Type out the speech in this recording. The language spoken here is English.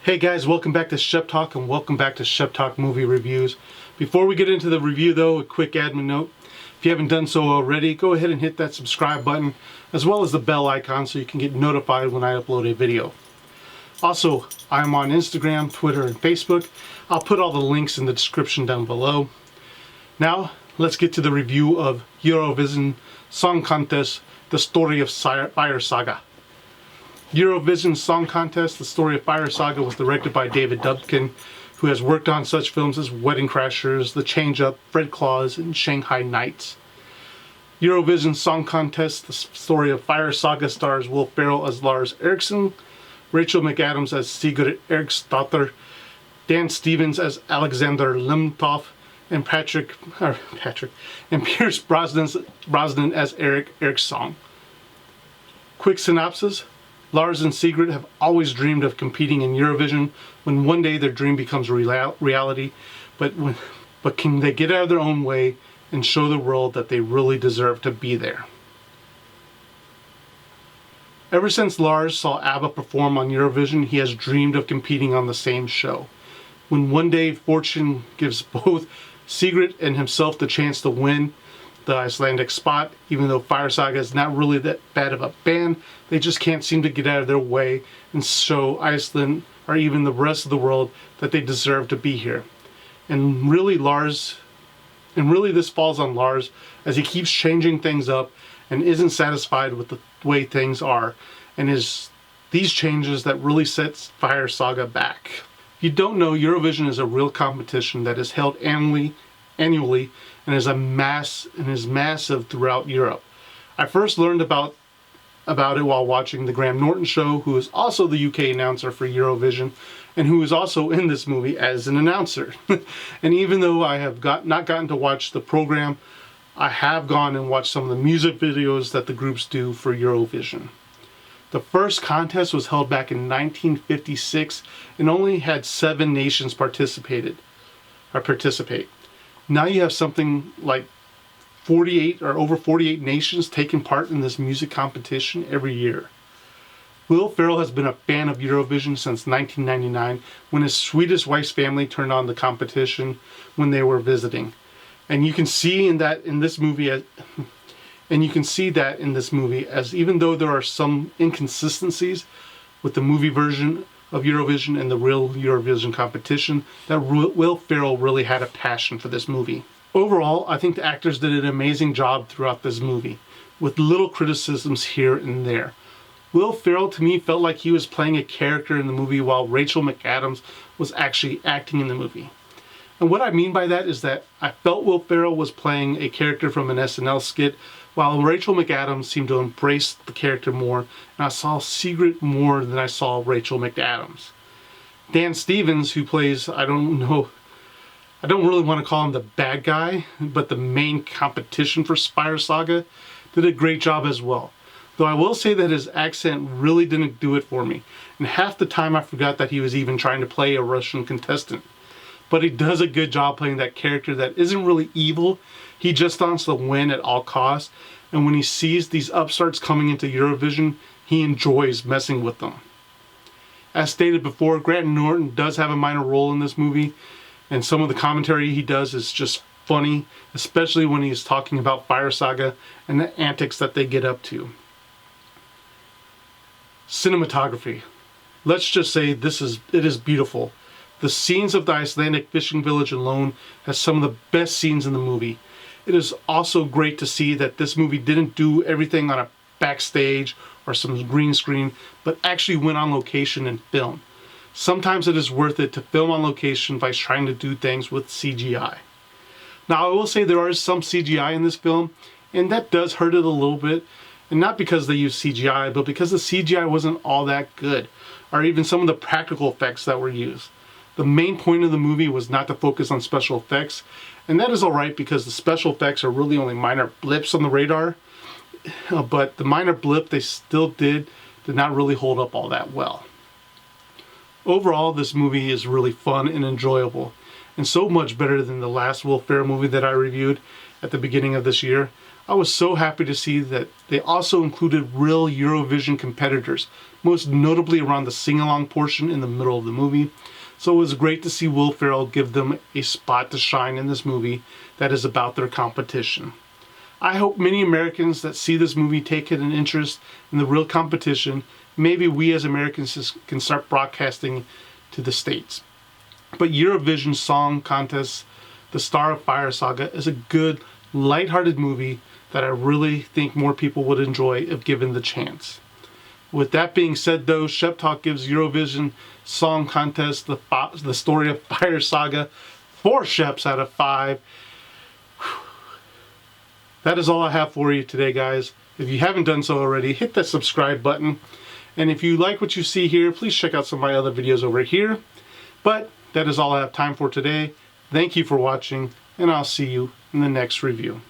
Hey guys, welcome back to Shep Talk and welcome back to Shep Talk Movie Reviews. Before we get into the review though, a quick admin note. If you haven't done so already, go ahead and hit that subscribe button as well as the bell icon so you can get notified when I upload a video. Also, I'm on Instagram, Twitter, and Facebook. I'll put all the links in the description down below. Now, let's get to the review of Eurovision Song Contest, The Story of Fire Saga. Eurovision Song Contest, The Story of Fire Saga was directed by David Dubkin, who has worked on such films as Wedding Crashers, The Change Up, Fred Claus, and Shanghai Nights. Eurovision Song Contest, The Story of Fire Saga stars Will Ferrell as Lars Eriksson, Rachel McAdams as Sigrid Eriksdotter, Dan Stevens as Alexander Lemtov, and Pierce Brosnan as Eric Eriksson. Quick synopsis. Lars and Sigrid have always dreamed of competing in Eurovision when one day their dream becomes reality, but can they get out of their own way and show the world that they really deserve to be there? Ever since Lars saw ABBA perform on Eurovision, he has dreamed of competing on the same show. When one day fortune gives both Sigrid and himself the chance to win the Icelandic spot, even though Fire Saga is not really that bad of a band, they just can't seem to get out of their way and show Iceland or even the rest of the world that they deserve to be here. And really this falls on Lars as he keeps changing things up and isn't satisfied with the way things are, and these changes that really sets Fire Saga back. If you don't know, Eurovision is a real competition that is held annually and is massive throughout Europe. I first learned about it while watching the Norton show, who is also the UK announcer for Eurovision and who is also in this movie as an announcer. And even though I have not gotten to watch the program, I have gone and watched some of the music videos that the groups do for Eurovision. The first contest was held back in 1956 and only had 7 nations participate. Now you have something like 48 or over 48 nations taking part in this music competition every year. Will Ferrell has been a fan of Eurovision since 1999 when his Swedish wife's family turned on the competition when they were visiting. And you can see that in this movie as even though there are some inconsistencies with the movie version of Eurovision and the real Eurovision competition, that Will Ferrell really had a passion for this movie. Overall, I think the actors did an amazing job throughout this movie, with little criticisms here and there. Will Ferrell to me felt like he was playing a character in the movie while Rachel McAdams was actually acting in the movie. And what I mean by that is that I felt Will Ferrell was playing a character from an SNL skit, while Rachel McAdams seemed to embrace the character more, and I saw Sigrid more than I saw Rachel McAdams. Dan Stevens, who plays, I don't really want to call him the bad guy, but the main competition for Fire Saga, did a great job as well. Though I will say that his accent really didn't do it for me, and half the time I forgot that he was even trying to play a Russian contestant. But he does a good job playing that character that isn't really evil. He just wants to win at all costs, and when he sees these upstarts coming into Eurovision, he enjoys messing with them. As stated before, Norton does have a minor role in this movie, and some of the commentary he does is just funny, especially when he's talking about Fire Saga and the antics that they get up to. Cinematography. Let's just say it is beautiful. The scenes of the Icelandic fishing village alone has some of the best scenes in the movie. It is also great to see that this movie didn't do everything on a backstage or some green screen, but actually went on location and filmed. Sometimes it is worth it to film on location by trying to do things with CGI. Now I will say there is some CGI in this film, and that does hurt it a little bit, and not because they use CGI, but because the CGI wasn't all that good, or even some of the practical effects that were used. The main point of the movie was not to focus on special effects, and that is alright because the special effects are really only minor blips on the radar, but the minor blip they still did not really hold up all that well. Overall, this movie is really fun and enjoyable, and so much better than the last Will Ferrell movie that I reviewed at the beginning of this year. I was so happy to see that they also included real Eurovision competitors, most notably around the sing-along portion in the middle of the movie. So it was great to see Will Ferrell give them a spot to shine in this movie that is about their competition. I hope many Americans that see this movie take an interest in the real competition. Maybe we as Americans can start broadcasting to the States. But Eurovision Song Contest, The Star of Fire Saga, is a good, lighthearted movie that I really think more people would enjoy if given the chance. With that being said though, Shep Talk gives Eurovision Song Contest, the Story of Fire Saga, 4 Sheps out of 5. That is all I have for you today, guys. If you haven't done so already, hit that subscribe button. And if you like what you see here, please check out some of my other videos over here. But that is all I have time for today. Thank you for watching, and I'll see you in the next review.